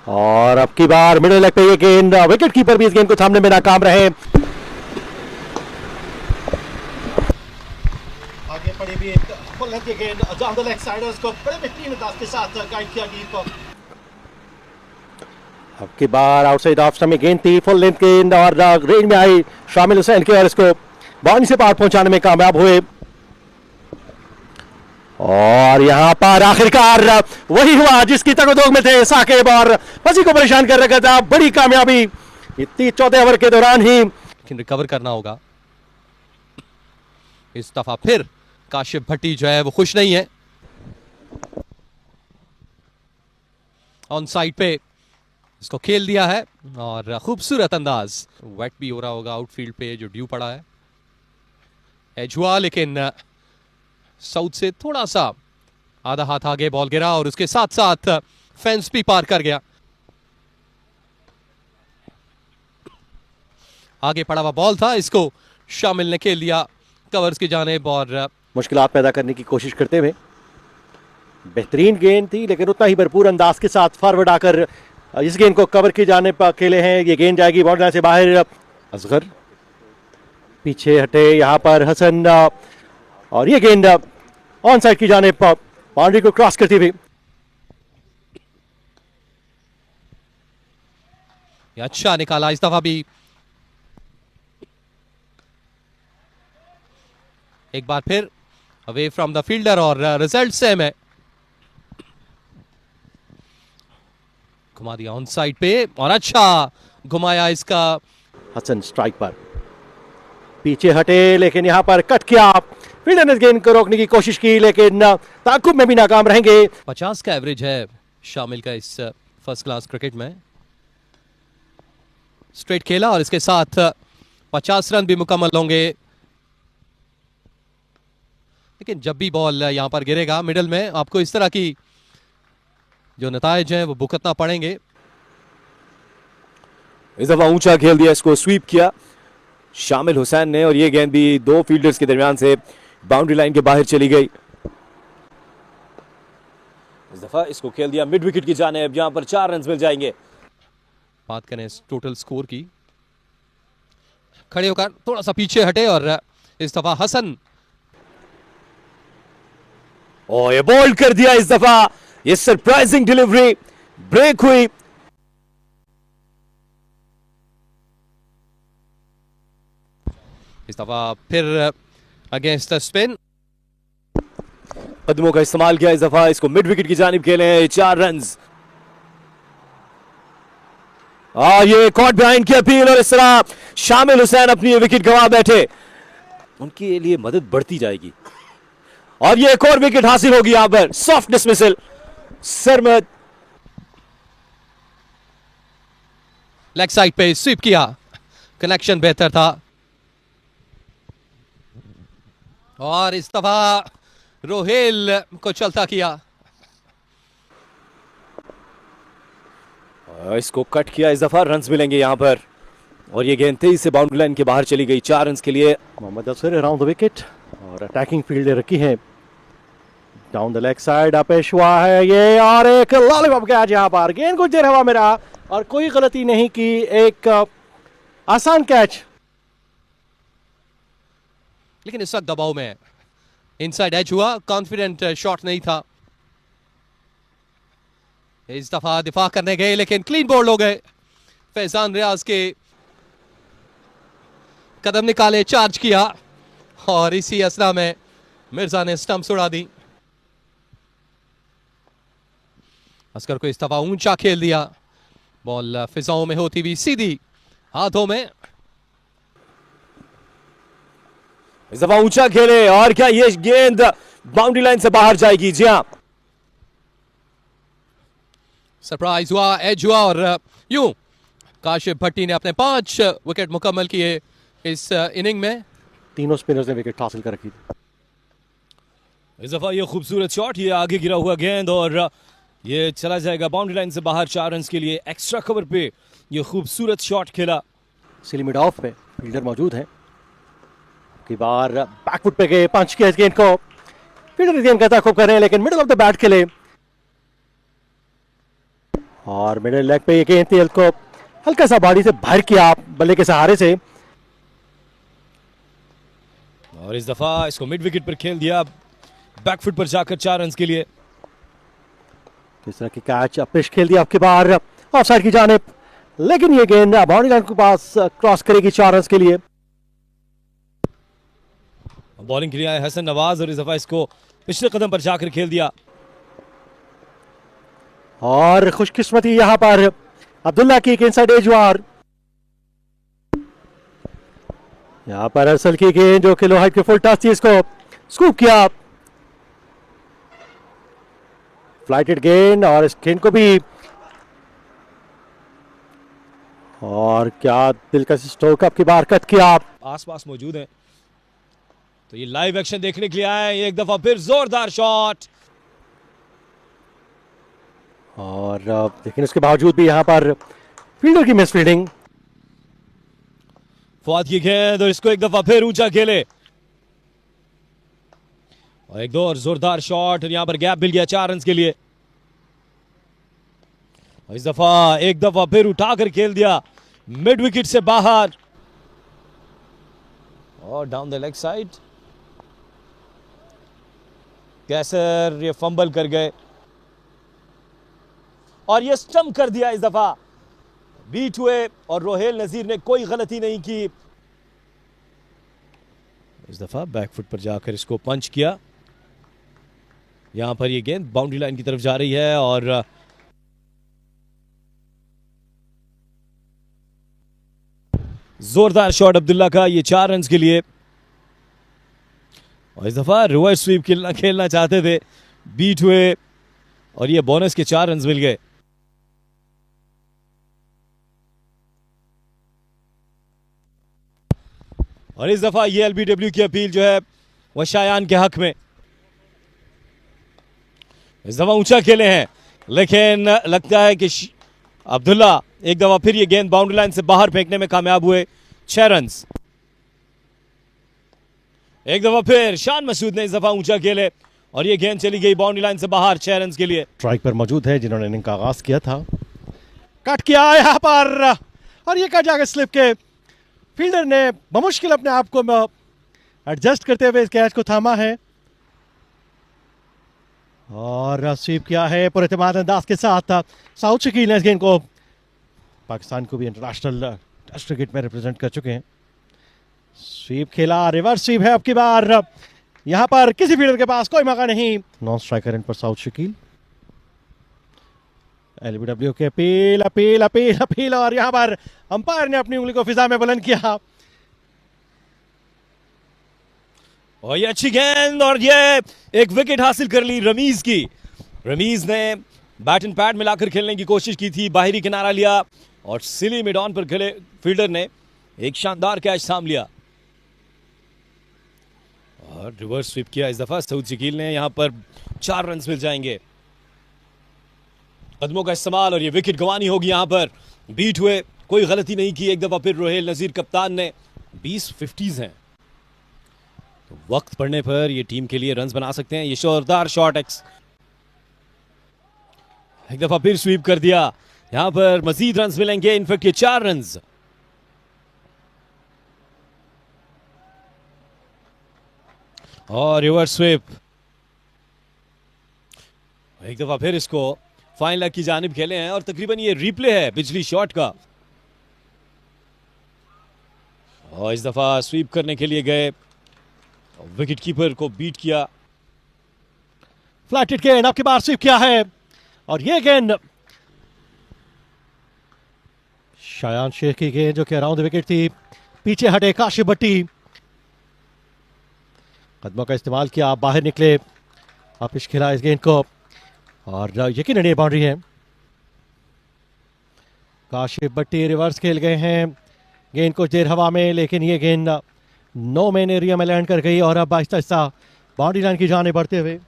और अब की बार मिडिल लेग पे ये गेंद, विकेट कीपर भी इस गेंद को थामने में नाकाम रहे। आगे पड़ी भी एक फुल लेंथ की गेंद डाउन द लेग साइड, उसको बड़े बेहतरीन अंदाज के साथ गाइड किया कीपर। अब की बार आउटसाइड ऑफ स्टंप में गेंद थी, फुल लेंथ गेंद और रेंज में आई शामिल हुसैन के और इसको बाउंड्री से पार पहुंचाने में कामयाब हुए। और यहां पर आखिरकार वही हुआ जिसकी तगदोग में थे साकिब और फंसी को परेशान कर रखा था। बड़ी कामयाबी इतनी चौथे ओवर के दौरान ही। लेकिन रिकवर करना होगा। इस दफा फिर काशिफ भट्टी जो है वो खुश नहीं है। ऑन साइड पे इसको खेल दिया है और खूबसूरत अंदाज। वेट भी हो रहा होगा आउटफील्ड पे जो ड्यू पड़ा है। एज हुआ लेकिन साउथ से थोड़ा सा आधा हाथ आगे बॉल गिरा और उसके साथ साथ फेंस भी पार कर गया। आगे पड़ा हुआ बॉल था, इसको शामिल ने खेल दिया कवर्स की जानिब और मुश्किलात पैदा करने की कोशिश करते हुए। बेहतरीन गेंद थी लेकिन उतना ही भरपूर अंदाज के साथ फॉरवर्ड आकर इस गेंद को कवर की जानिब अकेले हैं। ये गेंद जाएगी बाउंड्री लाइन से बाहर। असगर पीछे हटे यहां पर हसन और ये गेंद ऑन साइड की जानिब बाउंड्री को क्रॉस करती हुई। अच्छा निकाला इस दफा भी। एक बार फिर अवे फ्रॉम द फील्डर और रिजल्ट सेम है। घुमा दिया ऑन साइड पे और अच्छा घुमाया इसका। हसन स्ट्राइक पर पीछे हटे लेकिन यहां पर कट किया। फील्डर ने गेंद को रोकने की कोशिश की लेकिन ताकुब में भी नाकाम रहेंगे। 50 का एवरेज है शामिल का इस फर्स्ट क्लास क्रिकेट में। स्ट्रेट खेला और इसके साथ 50 रन भी मुकम्मल होंगे। लेकिन जब भी बॉल यहां पर गिरेगा मिडिल में आपको इस तरह की जो नतायज हैं वो भुगतना पड़ेंगे। इस दफा ऊंचा खेल दिया, इसको स्वीप किया शामिल हुसैन ने और ये गेंद भी दो फील्डर्स के दरमियान से बाउंड्री लाइन के बाहर चली गई। इस दफा इसको खेल दिया मिड विकेट की जानिब, यहां पर 4 रन मिल जाएंगे। बात करें टोटल स्कोर की, खड़े होकर थोड़ा सा पीछे हटे और इस दफा हसन और ये बॉल कर दिया। इस दफा ये सरप्राइजिंग डिलीवरी ब्रेक हुई। इस दफा फिर अगेंस्ट द स्पिन कदमों का इस्तेमाल किया। इस दफा इसको मिड विकेट की जानिब खेले हैं 4 रन। ये कॉट बिहाइंड की अपील और इस तरह शामिल हुसैन अपनी विकेट गंवा बैठे। उनके लिए मदद बढ़ती जाएगी और ये एक और विकेट हासिल होगी। यहां पर soft dismissal Sarmad leg side पे स्वीप किया, कनेक्शन बेहतर था और इस दफा रोहेल को चलता किया। इसको कट किया। इस दफा रन्स मिलेंगे यहां पर और ये गेंद तेजी से बाउंड्री लाइन के बाहर चली गई। 4 रन के लिए मोहम्मद असर अराउंड द विकेट और अटैकिंग फील्ड रखी है। डाउन द लेग साइड पेश हुआ है ये और एक लॉलीपॉप कैच यहां पर। गेंद कुछ देर हवा में रहा और कोई गलती नहीं की। एक आसान कैच लेकिन इस वक्त दबाव में इनसाइड एज हुआ, कॉन्फिडेंट शॉट नहीं था। इस दफा दिफा करने गए लेकिन क्लीन बोल्ड हो गए। फैजान रियाज के कदम निकाले, चार्ज किया और इसी असना में मिर्जा ने स्टंप्स उड़ा दी। असगर को इस दफा ऊंचा खेल दिया, बॉल फिजाओं में होती हुई सीधी हाथों में। इस दफा ऊंचा खेले और क्या ये गेंद बाउंड्री लाइन से बाहर जाएगी। जी हां, सरप्राइज हुआ, एज हुआ और यूं काशिफ भट्टी ने अपने 5 विकेट मुकम्मल किए इस इनिंग में। तीनों स्पिनर्स ने विकेट हासिल कर रखी थी। इस दफा ये खूबसूरत शॉट, ये आगे गिरा हुआ गेंद और ये चला जाएगा बाउंड्री लाइन से बाहर 4 रन के लिए। एक्स्ट्रा कवर पे ये खूबसूरत शॉट खेला। सिली मिड ऑफ पे फील्डर मौजूद है। की बार बैकफुट पे गए, पंच किया इस गेंद को। फील्डर इस गेंद का खूब कर रहे हैं लेकिन मिडिल ऑफ द बैट खेले और मिडिल लेग पे ये गेंद थी, को हल्का सा बॉडी से भर किया बल्ले के सहारे से। और इस दफा इसको मिड विकेट पर खेल दिया, बैकफुट पर जाकर 4 रन के लिए। किस तरह की कैच पिच खेल दिया आपके बार ऑफ साइड की जानिब, लेकिन ये गेंद बाउंड्री लाइन के पास क्रॉस करेगी 4 रन के लिए। बॉलिंग के लिए आए हसन नवाज और इस दफा इसको पिछले कदम पर जाकर खेल दिया। और खुशकिस्मती यहां पर अब्दुल्ला की एक इनसाइड एज वार, यहां पर अरसल की गेंद जो कि लो हाइट के फुल टच थी, इसको स्कूप किया, फ्लाइटेड गेंद और इस गेंद को भी, और क्या दिलकश स्ट्रोक आपकी बार कट किया। आसपास मौजूद है तो ये लाइव एक्शन देखने के लिए आए। एक दफा फिर जोरदार शॉट, और लेकिन उसके बावजूद भी यहां पर फील्डर की मिस फील्डिंग। फवाद की गेंद और इसको एक दफा फिर ऊंचा खेले, और एक दो और जोरदार शॉट, और यहां पर गैप मिल गया 4 रन के लिए। और इस दफा एक दफा फिर उठाकर खेल दिया मिड विकेट से बाहर, और डाउन द लेग साइड कैसर ये फंबल कर गए और ये स्टंप कर दिया। इस दफा बीट हुए और रोहेल नजीर ने कोई गलती नहीं की। इस दफा बैकफुट पर जाकर इसको पंच किया, यहां पर ये गेंद बाउंड्री लाइन की तरफ जा रही है, और जोरदार शॉट अब्दुल्ला का, ये 4 रन के लिए। और इस दफा रिवर्स स्वीप खेलना चाहते थे, बीट हुए और ये बोनस के 4 रन मिल गए। और इस दफा ये एलबीडब्ल्यू की अपील जो है वह शायान के हक में। इस दफा ऊंचा खेले हैं, लेकिन लगता है कि अब्दुल्ला एक दफा फिर ये गेंद बाउंड्री लाइन से बाहर फेंकने में कामयाब हुए। 6 रन। एक दफा फिर शान मसूद ने इस दफा ऊंचा खेले और ये गेंद चली गई बाउंड्री लाइन से बाहर 6 रन के लिए। स्ट्राइक पर मौजूद है जिन्होंने इनिंग का आगाज किया था, कट किया यहां पर, और ये कट जाकर स्लिप के फील्डर ने बमुश्किल अपने आप को एडजस्ट करते हुए इस कैच को थामा है और स्वीप किया है पुरएतमाद अंदाज के साथ। साउथ शकील ने इस गेंद को, पाकिस्तान को भी इंटरनेशनल टेस्ट क्रिकेट में रिप्रेजेंट कर चुके हैं। स्वीप खेला, रिवर्स स्वीप है अब की बार, यहां पर किसी फील्डर के पास कोई मौका नहीं। नॉन स्ट्राइकर इन पर साउथ शकील। एलबीडब्ल्यू के अपील अपील अपील अपील, और यहां पर अंपायर ने अपनी उंगली को फिजा में बुलंद किया। और ये अच्छी गेंद, और ये एक विकेट हासिल कर ली रमीज की। रमीज ने बैट एंड पैड मिलाकर खेलने की कोशिश की थी, बाहरी किनारा लिया और सिली मिड ऑन पर खेले फील्डर ने एक शानदार कैच थाम लिया और रिवर्स स्वीप किया। इस दफा सऊद शकील ने, यहां पर 4 रन मिल जाएंगे। कदमों का इस्तेमाल और ये विकेट गंवानी होगी। यहां पर बीट हुए, कोई गलती नहीं की। एक दफा फिर रोहेल नजीर कप्तान ने 20 50s हैं, तो वक्त पड़ने पर ये टीम के लिए रन्स बना सकते हैं। ये जोरदार शॉट एक्स, एक दफा फिर स्वीप कर दिया, यहां पर मजीद रन्स मिलेंगे। इनफैक्ट ये 4 रन्स। और रिवर्स स्वीप, एक दफा फिर इसको फाइन लेग की जानिब खेले हैं और तकरीबन ये रिप्ले है पिछली शॉट का। और इस दफा स्वीप करने के लिए गए, विकेट कीपर को बीट किया। फ्लैटेड गेंद आपकी बार स्वीप किया है और ये गेंद शायान शेख की गेंद जो कि अराउंड द विकेट थी, पीछे हटे काशिफ भट्टी, कदमों का इस्तेमाल किया, बाहर निकले, वापिस खिला इस गेंद को और यकीनन ये बाउंड्री है। काशिफ भट्टी रिवर्स खेल गए हैं, गेंद कुछ देर हवा में, लेकिन ये गेंद नो मैन एरिया में लैंड कर गई और अब आहिस्ता आहिस्ता बाउंड्री लाइन की जाने बढ़ते हुए